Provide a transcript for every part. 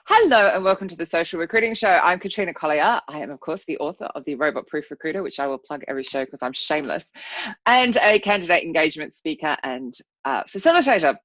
Hello and welcome to the Social Recruiting Show. I'm Katrina Collier. I am, of course, the author of the Robot Proof Recruiter, which I will plug every show because I'm shameless, and a candidate engagement speaker and facilitator.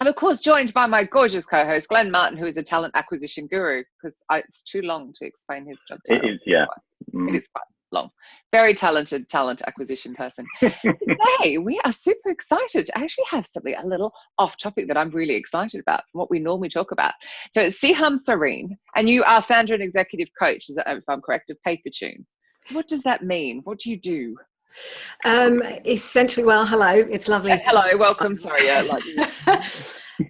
I'm, of course, joined by my gorgeous co-host, Glenn Martin, who is a talent acquisition guru, because it's too long to explain his job title. It is, yeah. It is quite long. Very talented talent acquisition person. Today, we are super excited to actually have something a little off topic that I'm really excited about from what we normally talk about. So it's Sehaam Cyrene, and you are founder and executive coach, if I'm correct, of Papertune. So what does that mean? What do you do? Essentially, well, hello, it's lovely. Hello, welcome. Sorry,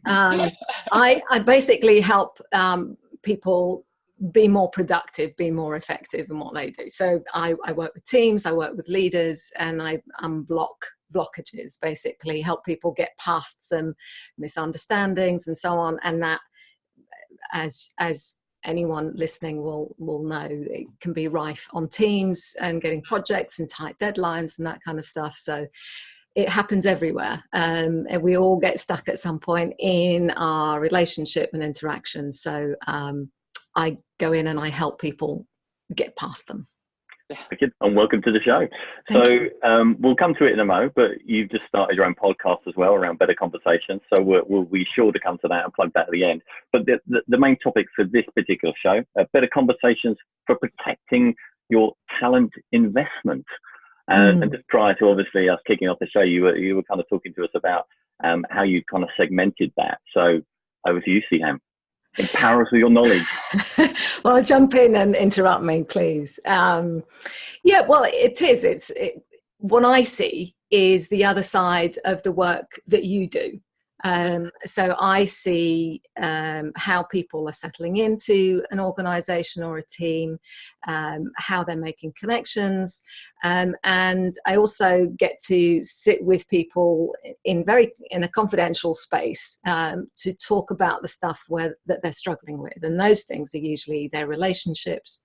I basically help people be more productive, be more effective in what they do. So I work with teams, I work with leaders, and I blockages, basically help people get past some misunderstandings and so on. And that, as anyone listening will know, it can be rife on teams and getting projects and tight deadlines and that kind of stuff. So it happens everywhere, and we all get stuck at some point in our relationship and interaction. So I go in and I help people get past them. And welcome to the show. We'll come to it in a moment, but you've just started your own podcast as well around better conversations. So we'll be sure to come to that and plug that at the end. But the main topic for this particular show, better conversations for protecting your talent investment. And just prior to obviously us kicking off the show, you were kind of talking to us about how you kind of segmented that. So over to you, Sehaam. Empower us with your knowledge. Well, jump in and interrupt me, please. Well, it is. What I see is the other side of the work that you do. So I see how people are settling into an organization or a team, how they're making connections, and I also get to sit with people in a confidential space to talk about the stuff that they're struggling with, and those things are usually their relationships,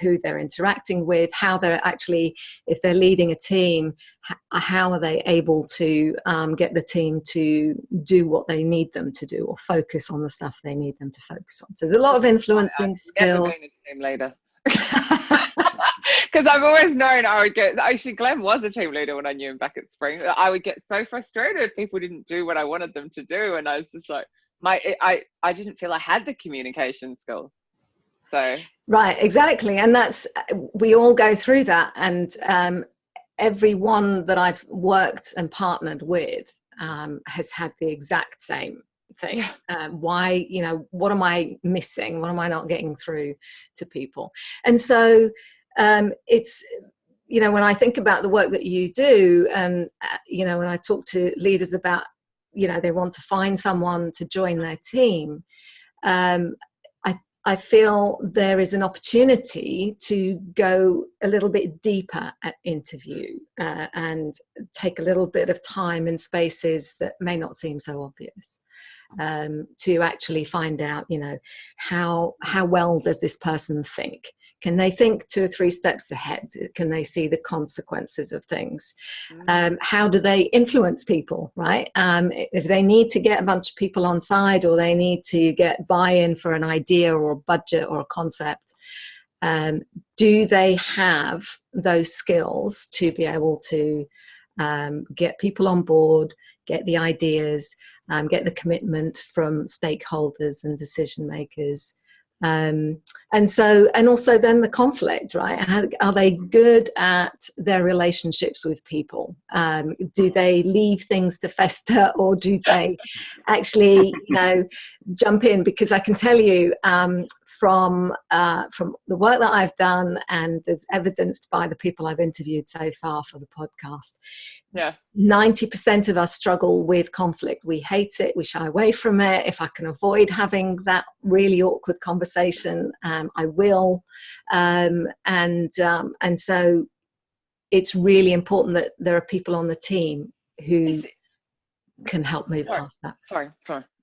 who they're interacting with, how they're actually, if they're leading a team, how are they able to get the team to do what they need them to do or focus on the stuff they need them to focus on. So there's a lot of influencing skills. Never been a team leader. Because I've always known I would get, actually Glenn was a team leader when I knew him back at Spring. I would get so frustrated if people didn't do what I wanted them to do, and I was just like, I didn't feel I had the communication skills. So. Right, exactly. And we all go through that. And everyone that I've worked and partnered with has had the exact same thing. Yeah. Why, what am I missing? What am I not getting through to people? And so it's, when I think about the work that you do, and, when I talk to leaders about, they want to find someone to join their team, I feel there is an opportunity to go a little bit deeper at interview and take a little bit of time in spaces that may not seem so obvious, to actually find out, how well does this person think? Can they think 2 or 3 steps ahead? Can they see the consequences of things? How do they influence people, right? If they need to get a bunch of people on side, or they need to get buy-in for an idea or a budget or a concept, do they have those skills to be able to get people on board, get the ideas, get the commitment from stakeholders and decision makers? And also then the conflict, right? Are they good at their relationships with people? Do they leave things to fester, or do they actually, jump in? Because I can tell you from the work that I've done, and as evidenced by the people I've interviewed so far for the podcast, 90% of us struggle with conflict. We hate it. We shy away from it. If I can avoid having that really awkward conversation, I will. And so it's really important that there are people on the team who can help move past that. Sorry.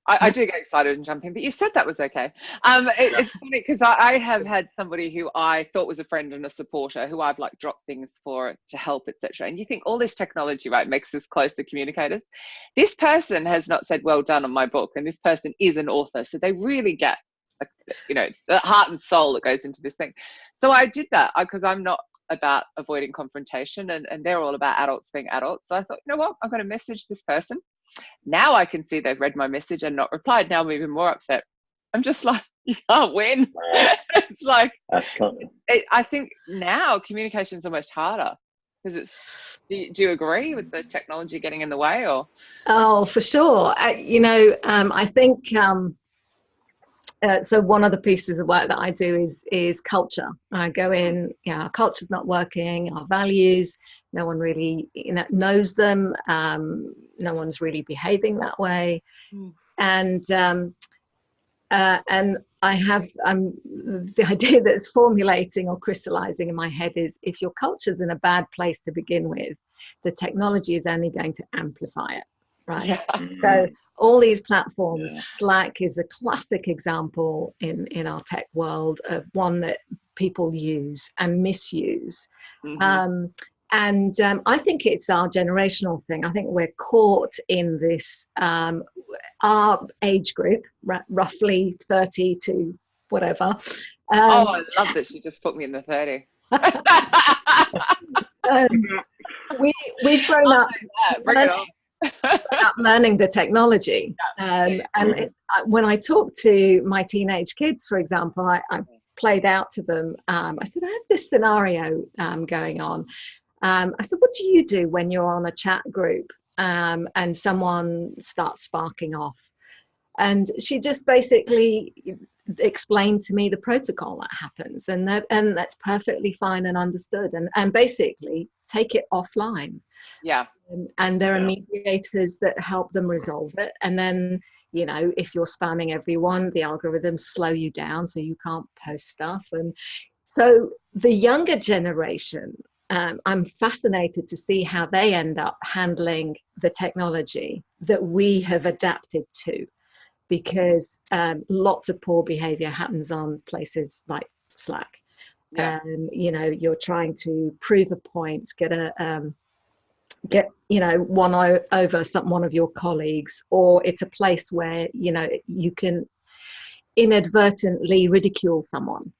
I do get excited and jump in, but you said that was okay. It's funny because I have had somebody who I thought was a friend and a supporter, who I've dropped things for to help, etc. And you think all this technology, right, makes us closer communicators. This person has not said well done on my book, and this person is an author, so they really get like, you know, the heart and soul that goes into this thing. So I did that because I'm not about avoiding confrontation, and they're all about adults being adults. So I thought, you know what, I'm going to message this person. Now I can see they've read my message and not replied. Now I'm even more upset. I'm just like, you can't win. It's like, I think now communication is almost harder because it's, do you agree with the technology getting in the way? Or? Oh, for sure. You know, I think, so one of the pieces of work that I do is culture. I go in, yeah, our culture's not working, our values, no one really, you know, knows them. No one's really behaving that way. And I have the idea that's formulating or crystallizing in my head is, if your culture's in a bad place to begin with, the technology is only going to amplify it, right? Yeah. So all these platforms, Slack is a classic example in our tech world of one that people use and misuse. I think it's our generational thing. I think we're caught in this, our age group, roughly 30 to whatever. Oh, I love that she just put me in the 30. We've grown up. Bring it on. Learning the technology, and it's, when I talk to my teenage kids, for example, I played out to them. I said, I have this scenario going on. I said, what do you do when you're on a chat group and someone starts sparking off? And she just basically explained to me the protocol that happens, and that's perfectly fine and understood, and basically take it offline. Yeah. And there are mediators that help them resolve it. And then, you know, if you're spamming everyone, the algorithms slow you down so you can't post stuff. And so the younger generation, I'm fascinated to see how they end up handling the technology that we have adapted to, because lots of poor behavior happens on places like Slack. You know, you're trying to prove a point, get you know, one over one of your colleagues, or it's a place where, you know, you can inadvertently ridicule someone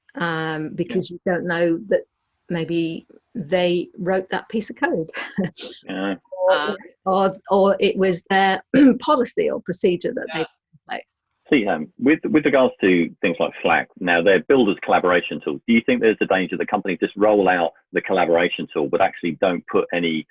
because you don't know that maybe they wrote that piece of code. or it was their policy or procedure that they put in place. Sehaam, with regards to things like Slack, now they're built as collaboration tools. Do you think there's a danger that companies just roll out the collaboration tool but actually don't put any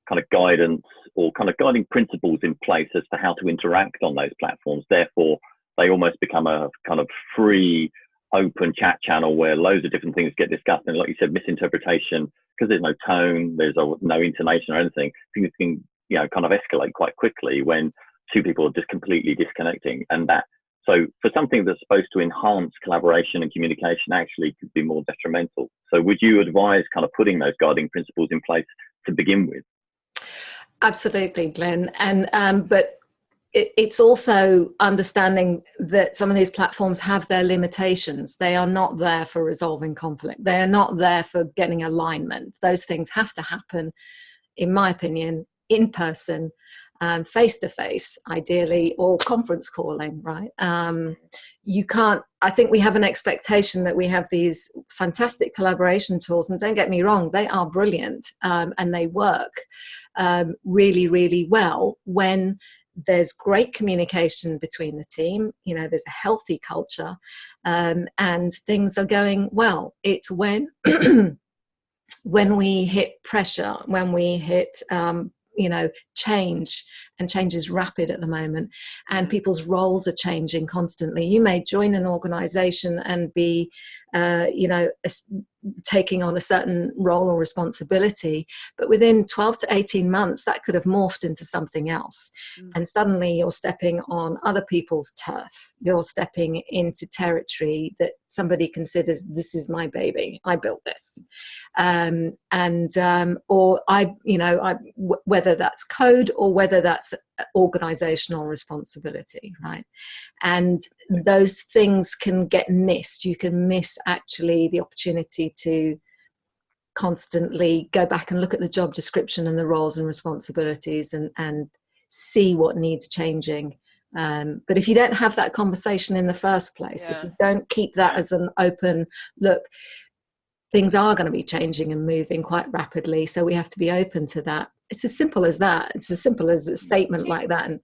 kind of guidance or kind of guiding principles in place as to how to interact on those platforms? Therefore, they almost become a kind of free, open chat channel where loads of different things get discussed. And like you said, misinterpretation, because there's no tone, there's no intonation or anything, things can, you know, kind of escalate quite quickly when two people are just completely disconnecting. And that, so for something that's supposed to enhance collaboration and communication, actually could be more detrimental. So would you advise kind of putting those guiding principles in place to begin with? Absolutely, Glenn. And but it's also understanding that some of these platforms have their limitations. They are not there for resolving conflict. They are not there for getting alignment. Those things have to happen, in my opinion, in person, face to face, ideally, or conference calling, right? You can't, I think we have an expectation that we have these fantastic collaboration tools, and don't get me wrong, they are brilliant, and they work really, really well when there's great communication between the team, you know, there's a healthy culture, and things are going well. It's when when we hit pressure, when we hit you know, change, and change is rapid at the moment, and people's roles are changing constantly. You may join an organization and be you know, taking on a certain role or responsibility, but within 12 to 18 months that could have morphed into something else, and suddenly you're stepping on other people's turf. You're stepping into territory that somebody considers, this is my baby, I built this, or you know, whether that's code or whether that's organizational responsibility, right? And those things can get missed. You can miss actually the opportunity to constantly go back and look at the job description and the roles and responsibilities, and see what needs changing But if you don't have that conversation in the first place, if you don't keep that as an open look, things are going to be changing and moving quite rapidly. So we have to be open to that. It's as simple as that. It's as simple as a statement like that. And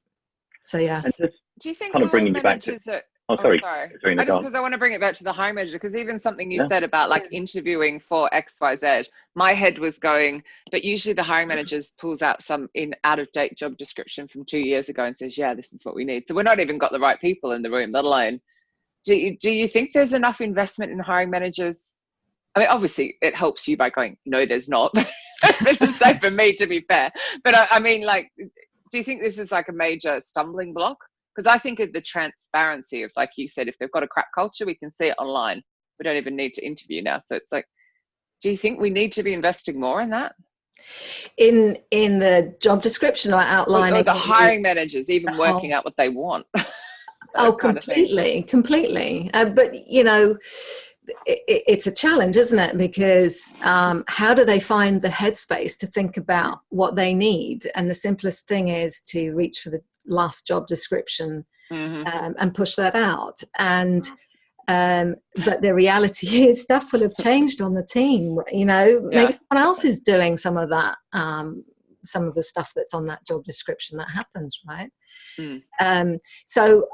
so, yeah. And just do you think kind of bringing you back managers to... are, sorry. I just, because I want to bring it back to the hiring manager, because even something you said about like interviewing for XYZ, my head was going, but usually the hiring managers pulls out some out of date job description from 2 years ago and says, yeah, this is what we need. So we're not even got the right people in the room, let alone, do you think there's enough investment in hiring managers? I mean, obviously it helps you by going, no, there's not. It's the same for me, to be fair. But I mean, like, do you think this is like a major stumbling block? Because I think of the transparency of, like you said, if they've got a crap culture, we can see it online. We don't even need to interview now. So it's like, do you think we need to be investing more in that? In the job description or outlining? Or the hiring managers even working out what they want. Oh, completely. But, you know, it's a challenge, isn't it? Because how do they find the headspace to think about what they need? And the simplest thing is to reach for the last job description and push that out. And but the reality is stuff will have changed on the team. You know, maybe someone else is doing some of that, some of the stuff that's on that job description. That happens, right? So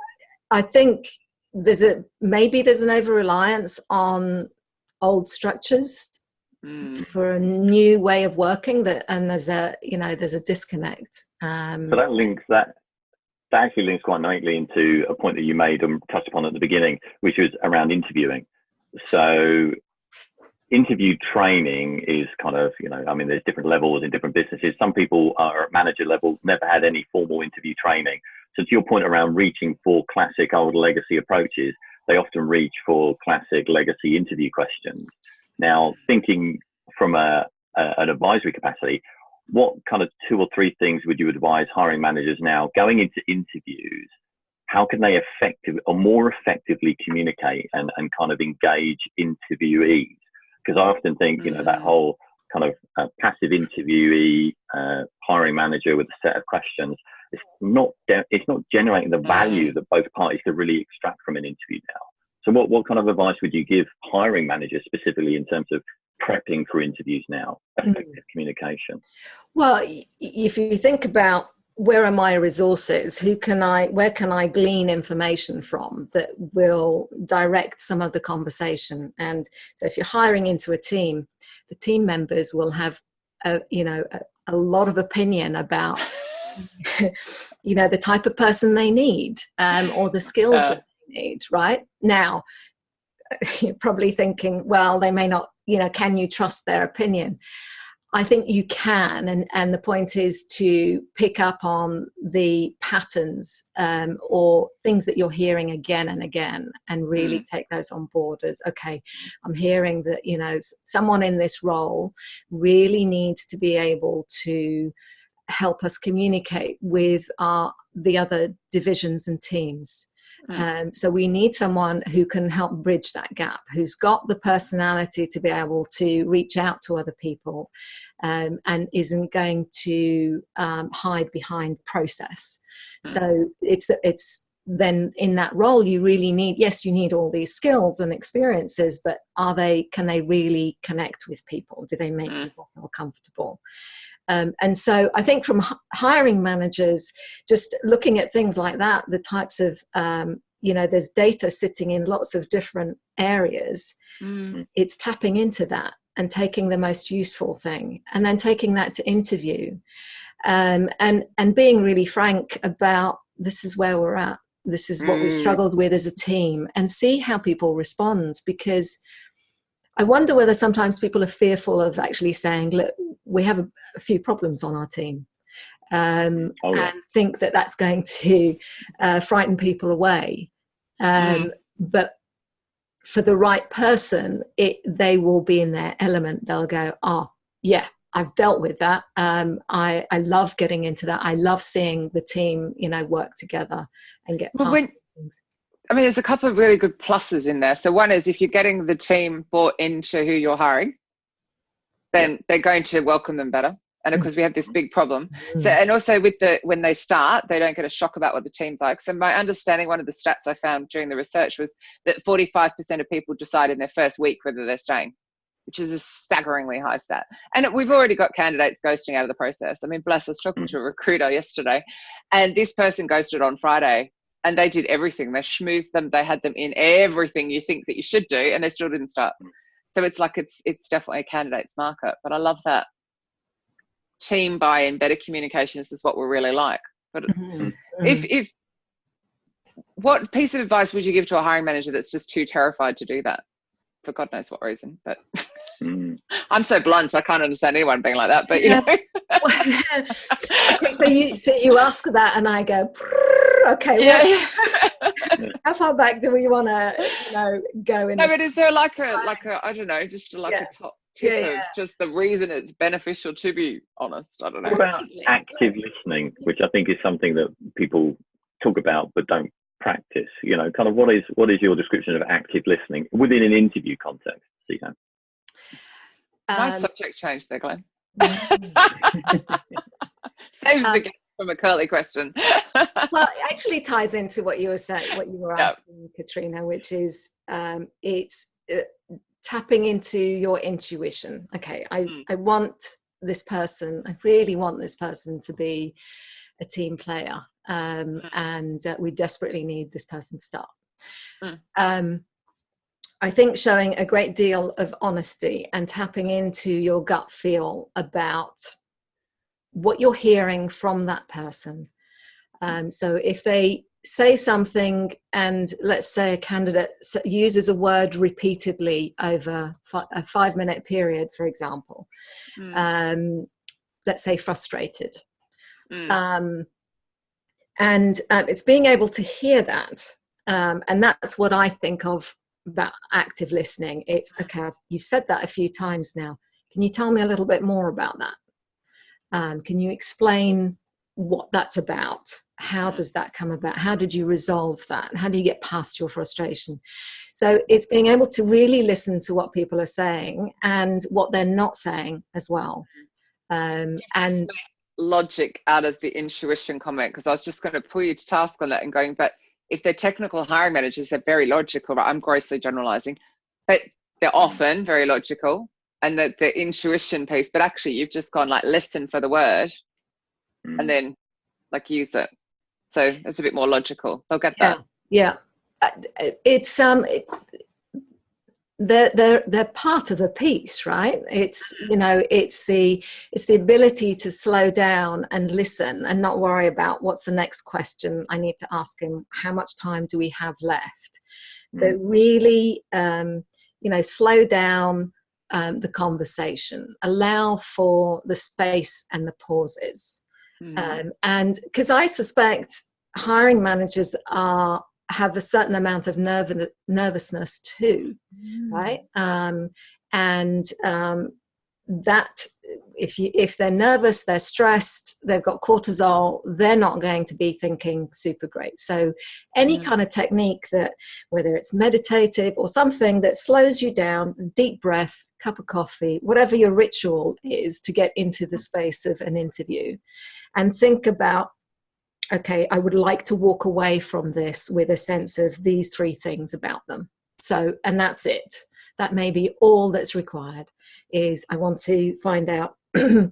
I think maybe there's an over-reliance on old structures for a new way of working, and there's a disconnect. So that actually links quite nicely into a point that you made and touched upon at the beginning, which was around interviewing. So interview training is kind of, you know, I mean, there's different levels in different businesses. Some people are at manager level, never had any formal interview training. So to your point around reaching for classic old legacy approaches, they often reach for classic legacy interview questions. Now, thinking from an advisory capacity, what kind of 2 or 3 things would you advise hiring managers now going into interviews? How can they more effectively communicate and kind of engage interviewees? Because I often think, you know, that whole kind of passive interviewee hiring manager with a set of questions, it's not generating the value that both parties could really extract from an interview now. So what kind of advice would you give hiring managers specifically in terms of prepping for interviews now, effective communication? Well, if you think about where are my resources, where can I glean information from that will direct some of the conversation? And so if you're hiring into a team, the team members will have a lot of opinion about you know, the type of person they need, or the skills that they need. Right now, you're probably thinking, well, they may not, you know, can you trust their opinion? I think you can, and the point is to pick up on the patterns or things that you're hearing again and again, and really take those on board as, okay, I'm hearing that, you know, someone in this role really needs to be able to help us communicate with the other divisions and teams. So we need someone who can help bridge that gap, who's got the personality to be able to reach out to other people, and isn't going to hide behind process. So it's then in that role you really need, yes, you need all these skills and experiences, but can they really connect with people? Do they make people feel comfortable? And so I think from hiring managers, just looking at things like that, the types of, you know, there's data sitting in lots of different areas. It's tapping into that and taking the most useful thing and then taking that to interview, and being really frank about, this is where we're at. This is what we've struggled with as a team, and see how people respond. Because I wonder whether sometimes people are fearful of actually saying, look, we have a few problems on our team, and think that that's going to frighten people away. But for the right person, they will be in their element. They'll go, oh, yeah, I've dealt with that. I love getting into that. I love seeing the team, you know, work together and get past things. I mean, there's a couple of really good pluses in there. So one is, if you're getting the team bought into who you're hiring, then they're going to welcome them better. And of course, we have this big problem. So, and also when they start, they don't get a shock about what the team's like. So my understanding, one of the stats I found during the research was that 45% of people decide in their first week whether they're staying, which is a staggeringly high stat. And we've already got candidates ghosting out of the process. I mean, bless, I was talking to a recruiter yesterday, and this person ghosted on Friday, and they did everything. They schmoozed them. They had them in everything you think that you should do, and they still didn't start. So it's like it's definitely a candidate's market. But I love that team buy-in, better communications is what we really like. But if what piece of advice would you give to a hiring manager that's just too terrified to do that for God knows what reason? But I'm so blunt, I can't understand anyone being like that, but you know. Okay, so you ask that and I go, okay, how far back do we want to go in? No, but is there like a I don't know, just like a top tip of just the reason it's beneficial to be honest? I don't know. What about active listening, which I think is something that people talk about but don't practice? You know, kind of what is your description of active listening within an interview context, Sehaam? Nice subject change there, Glenn. Saves the game from a curly question. Well, it actually ties into what you were saying, what you were asking, Katrina, which is it's tapping into your intuition. Okay, I want this person, I really want this person to be a team player, and we desperately need this person to start. I think showing a great deal of honesty and tapping into your gut feel about what you're hearing from that person. So if they say something and let's say a candidate uses a word repeatedly over a 5-minute period, for example, let's say frustrated. And it's being able to hear that. And that's what I think of about active listening. It's okay, you've said that a few times now. Can you tell me a little bit more about that? Can you explain what that's about? How does that come about? How did you resolve that? How do you get past your frustration? So it's being able to really listen to what people are saying and what they're not saying as well. And logic out of the intuition comment, because I was just going to pull you to task on that and going, but if they're technical hiring managers, they're very logical, right? I'm grossly generalizing, but they're often very logical, and the intuition piece, but actually you've just gone like listen for the word and then like use it. So it's a bit more logical. They'll get that. Yeah. It's they're part of a piece, right? It's, you know, it's the ability to slow down and listen and not worry about what's the next question I need to ask him, how much time do we have left, but really slow down the conversation, allow for the space and the pauses. And because I suspect hiring managers have a certain amount of nervousness too, right? That if they're nervous, they're stressed, they've got cortisol, they're not going to be thinking super great. So any kind of technique that, whether it's meditative or something that slows you down, deep breath, cup of coffee, whatever your ritual is to get into the space of an interview, and think about, okay, I would like to walk away from this with a sense of these 3 things about them. So, and that's it. That may be all that's required. Is I want to find out, I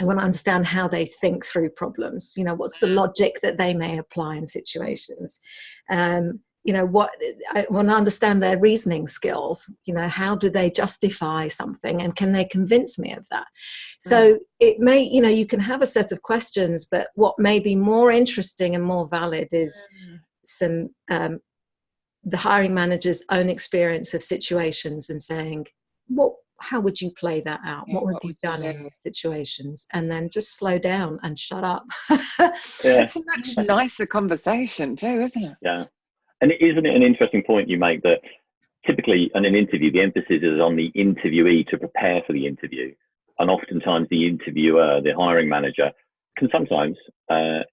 want to understand how they think through problems. You know, what's the logic that they may apply in situations? What I want to understand their reasoning skills. You know, how do they justify something, and can they convince me of that? So it may, you can have a set of questions, but what may be more interesting and more valid is some the hiring manager's own experience of situations and saying, how would you play that out? What would you done in those situations? And then just slow down and shut up. It's a much nicer conversation too, isn't it? Yeah. And isn't it an interesting point you make that typically in an interview, the emphasis is on the interviewee to prepare for the interview. And oftentimes the interviewer, the hiring manager, can sometimes,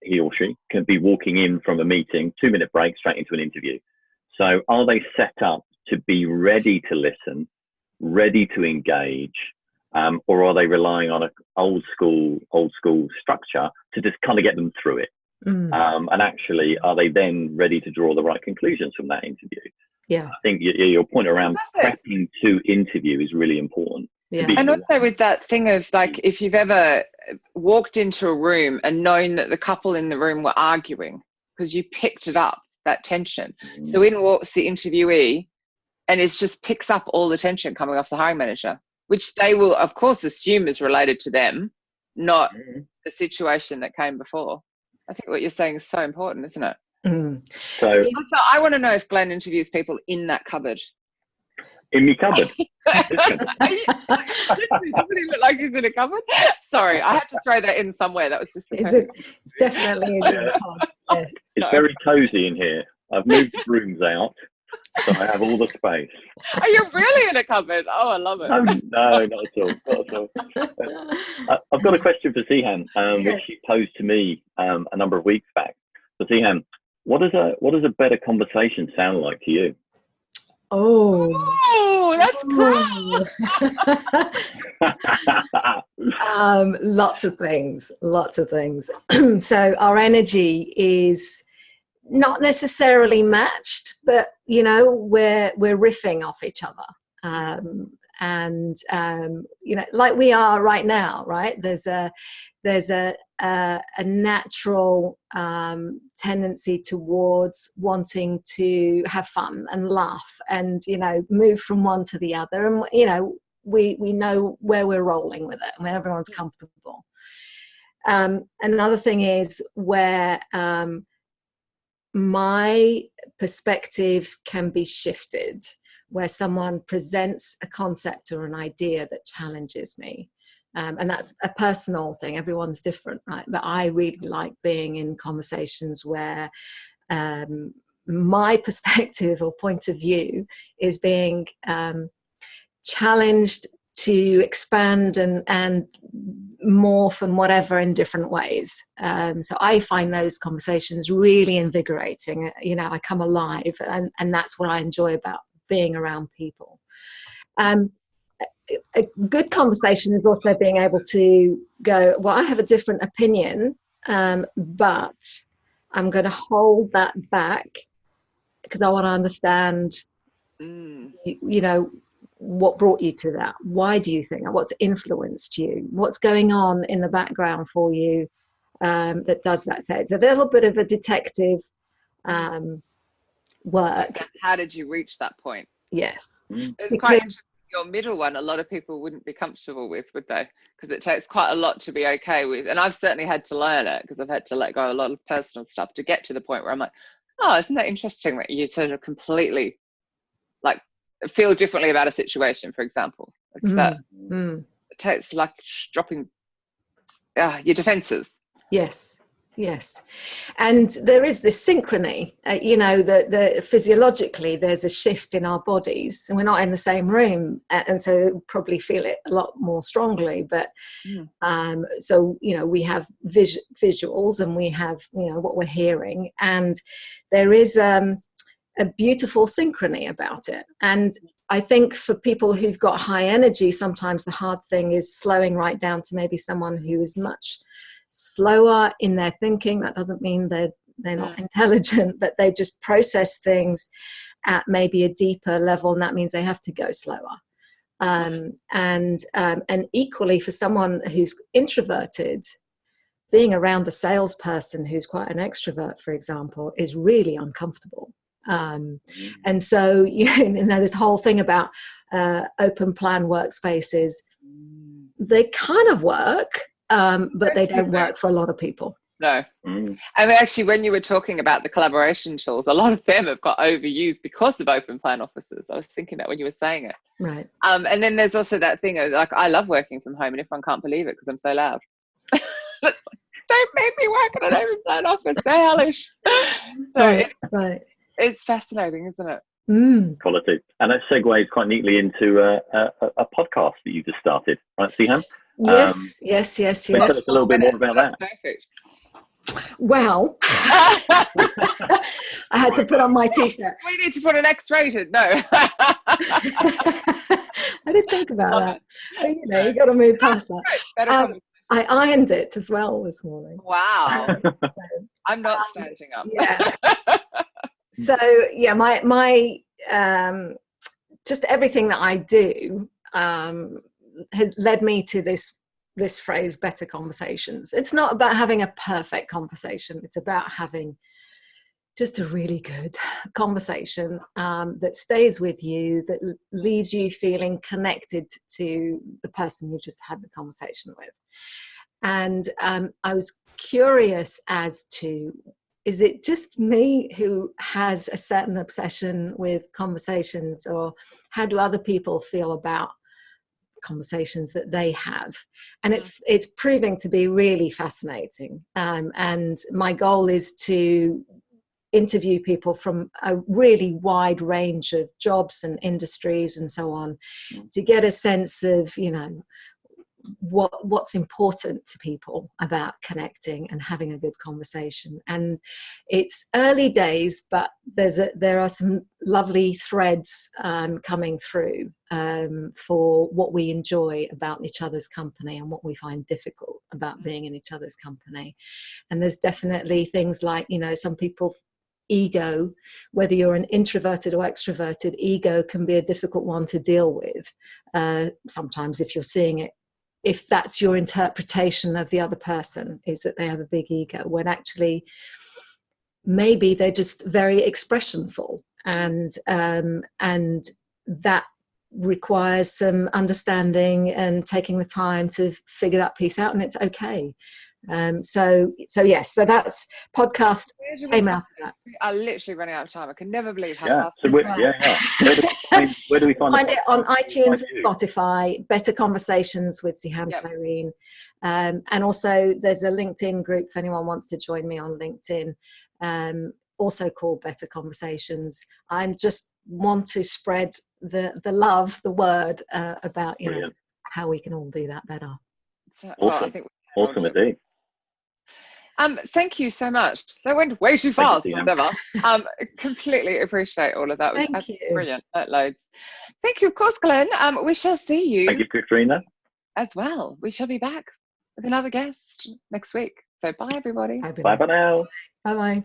he or she, can be walking in from a meeting, 2-minute break, straight into an interview. So are they set up to be ready to listen, ready to engage, or are they relying on an old school structure to just kind of get them through it? And actually, are they then ready to draw the right conclusions from that interview? Yeah, I think your point around prepping to interview is really important. Yeah. And also with that thing of like, if you've ever walked into a room and known that the couple in the room were arguing because you picked it up, that tension. So in walks the interviewee, and it just picks up all the tension coming off the hiring manager, which they will, of course, assume is related to them, not the situation that came before. I think what you're saying is so important, isn't it? So also, I want to know if Glenn interviews people in that cupboard. In me cupboard. Doesn't he look like he's in a cupboard? Sorry, I had to throw that in somewhere. That was just definitely is in the pod. Yes. It's very cozy in here. I've moved the rooms out, so I have all the space. Are you really in a cupboard? Oh, I love it. No, not at all. Not at all. I've got a question for Sehaam, which she posed to me a number of weeks back. So Sehaam, what does a better conversation sound like to you? Oh, that's cool. Lots of things. So our energy is not necessarily matched, but we're riffing off each other, and like we are right now, right? There's a natural tendency towards wanting to have fun and laugh and move from one to the other, and we know where we're rolling with it and when everyone's comfortable. Another thing is where my perspective can be shifted, where someone presents a concept or an idea that challenges me. And that's a personal thing. Everyone's different, right? But I really like being in conversations where my perspective or point of view is being challenged to expand and morph and whatever in different ways. So I find those conversations really invigorating. I come alive, and that's what I enjoy about being around people. A good conversation is also being able to go, well, I have a different opinion, but I'm going to hold that back because I want to understand, what brought you to that? Why do you think that? What's influenced you? What's going on in the background for you that does that? So it's a little bit of a detective work. How did you reach that point? Yes. It's quite interesting. Your middle one, a lot of people wouldn't be comfortable with, would they? Because it takes quite a lot to be okay with. And I've certainly had to learn it because I've had to let go a lot of personal stuff to get to the point where I'm like, oh, isn't that interesting that you sort of completely like feel differently about a situation, for example. It's that it takes like dropping your defenses. Yes. And there is this synchrony, the physiologically there's a shift in our bodies and we're not in the same room, and so probably feel it a lot more strongly. But so, we have visuals and we have, what we're hearing, and there is a beautiful synchrony about it. And I think for people who've got high energy, sometimes the hard thing is slowing right down to maybe someone who is much slower in their thinking. That doesn't mean they're not intelligent, but they just process things at maybe a deeper level, and that means they have to go slower. And equally for someone who's introverted, being around a salesperson who's quite an extrovert, for example, is really uncomfortable. And so this whole thing about open plan workspaces, they kind of work, but they don't work for a lot of people. No. I mean, actually, when you were talking about the collaboration tools, a lot of them have got overused because of open plan offices. I was thinking that when you were saying it. Right. And then there's also that thing of like, I love working from home and everyone can't believe it because I'm so loud. Don't make me work in an open plan office. They're hellish. So it's fascinating, isn't it? Quality. And that segues quite neatly into a podcast that you just started, right, Sehaam? Yes. Tell us a little bit more about that. Perfect. Well, I had to put on my t-shirt. We need to put an X-rated. No. I did think about that. But, you know, you got to move past that. I ironed it as well this morning. Wow. I'm not standing up. Yeah. So yeah, my just everything that I do has led me to this phrase, better conversations. It's not about having a perfect conversation. It's about having just a really good conversation that stays with you, that leaves you feeling connected to the person you just had the conversation with. And I was curious as to, is it just me who has a certain obsession with conversations, or how do other people feel about conversations that they have? And it's proving to be really fascinating. And my goal is to interview people from a really wide range of jobs and industries and so on, to get a sense of, you know, what's important to people about connecting and having a good conversation. And it's early days, but there are some lovely threads coming through for what we enjoy about each other's company and what we find difficult about being in each other's company. And there's definitely things like, you know, some people, ego, whether you're an introverted or extroverted, ego can be a difficult one to deal with. Sometimes if you're seeing it, if that's your interpretation of the other person, is that they have a big ego, when actually maybe they're just very expressionful, and that requires some understanding and taking the time to figure that piece out, and it's okay. So yes, so that's podcast came out of that. We are literally running out of time. I can never believe how fast. So where do we find it? On iTunes and Spotify, Better Conversations with Sehaam Cyrene. And also there's a LinkedIn group if anyone wants to join me on LinkedIn, also called Better Conversations. I just want to spread the love, the word about, you know, how we can all do that better. So, well, I think awesome indeed. Thank you so much. That went way too fast, as ever. Completely appreciate all of that. It was brilliant. Loads. Thank you, of course, Glenn. We shall see you. Thank you, Katrina. As well. We shall be back with another guest next week. So bye, everybody. Bye for now. Bye-bye.